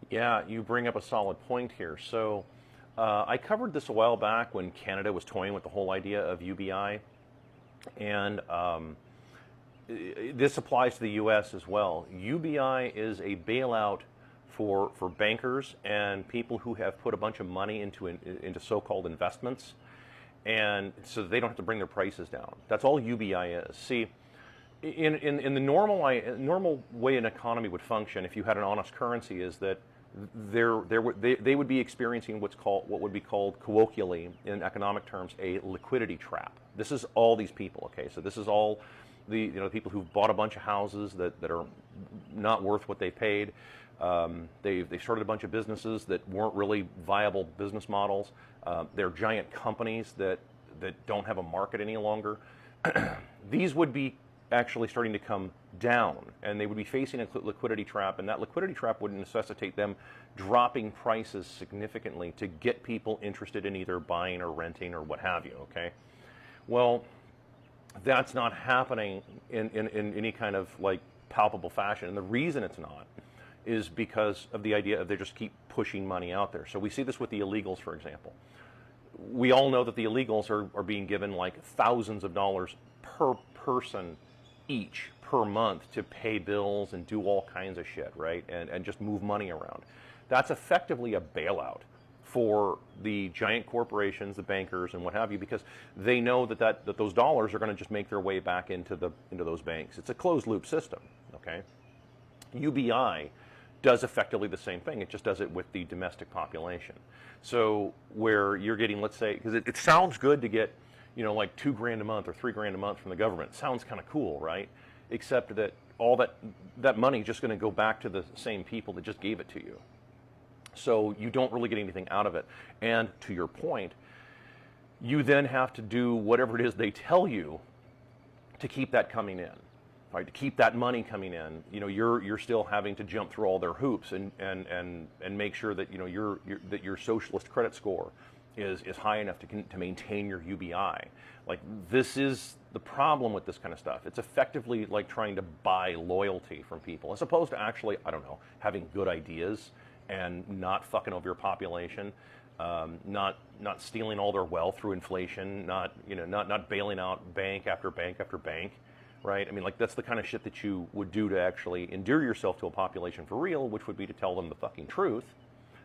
Yeah, you bring up a solid point here. So I covered this a while back when Canada was toying with the whole idea of UBI, and this applies to the U.S. as well. UBI is a bailout for bankers and people who have put a bunch of money into so-called investments, and so they don't have to bring their prices down. That's all UBI is. See, in the normal way an economy would function, if you had an honest currency, is that they would be experiencing what would be called colloquially in economic terms a liquidity trap. This is all these people. Okay, so this is all the people who've bought a bunch of houses that are not worth what they paid. They started a bunch of businesses that weren't really viable business models. They're giant companies that don't have a market any longer. These would be actually starting to come down, and they would be facing a liquidity trap, and that liquidity trap would necessitate them dropping prices significantly to get people interested in either buying or renting or what have you. Okay, well, that's not happening in any kind of like palpable fashion, and the reason it's not is because of the idea of they just keep pushing money out there. So we see this with the illegals, for example. We all know that the illegals are being given like thousands of dollars per person each per month to pay bills and do all kinds of shit, right? And just move money around. That's effectively a bailout for the giant corporations, the bankers, and what have you, because they know that those dollars are going to just make their way back into those banks. It's a closed loop system, okay? UBI does effectively the same thing. It just does it with the domestic population. So where you're getting, let's say, because it sounds good to get, like $2,000 a month or $3,000 a month from the government. Sounds kind of cool, right? Except that all that money is just going to go back to the same people that just gave it to you. So you don't really get anything out of it. And to your point, you then have to do whatever it is they tell you to keep that coming in, right? To keep that money coming in. You're still having to jump through all their hoops and make sure that that your socialist credit score is high enough to maintain your UBI. Like, this is the problem with this kind of stuff. It's effectively like trying to buy loyalty from people, as opposed to actually, I don't know, having good ideas and not fucking over your population, not stealing all their wealth through inflation, not bailing out bank after bank after bank, right? I mean, like, that's the kind of shit that you would do to actually endear yourself to a population for real, which would be to tell them the fucking truth,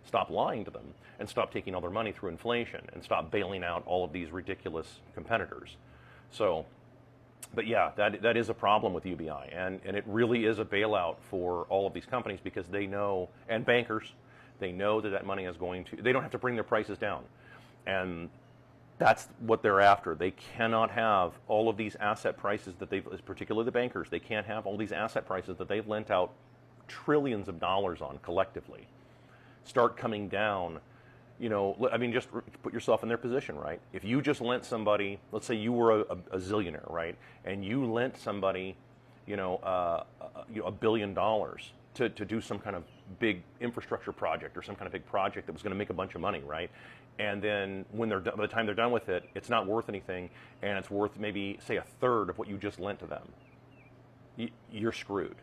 stop lying to them, and stop taking all their money through inflation, and stop bailing out all of these ridiculous competitors. So, but yeah, that is a problem with UBI, and it really is a bailout for all of these companies, because they know, and bankers, they know that money is going to, they don't have to bring their prices down. And that's what they're after. They cannot have all of these asset prices that they've, particularly the bankers, they can't have all these asset prices that they've lent out trillions of dollars on collectively start coming down. I mean, just put yourself in their position, right? If you just lent somebody, let's say you were a zillionaire, right? And you lent somebody, $1 billion to do some kind of big infrastructure project or some kind of big project that was going to make a bunch of money, right? And then when by the time they're done with it, it's not worth anything, and it's worth maybe, say, a third of what you just lent to them. You're screwed,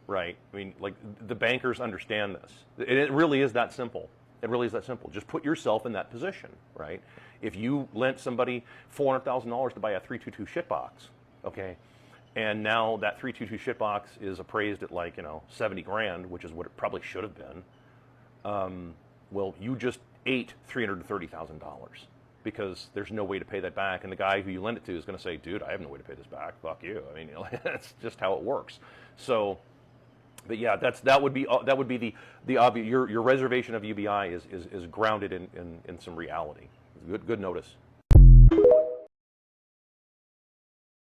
right? I mean, like, the bankers understand this. It really is that simple. It really is that simple. Just put yourself in that position, right? If you lent somebody $400,000 to buy a 322 shitbox, okay, and now that 322 shitbox is appraised at like, 70 grand, which is what it probably should have been, well, you just ate $330,000 because there's no way to pay that back, and the guy who you lend it to is going to say, dude, I have no way to pay this back. Fuck you. I mean, that's just how it works. So, but yeah, that would be the obvious. Your reservation of UBI is grounded in some reality. Good notice.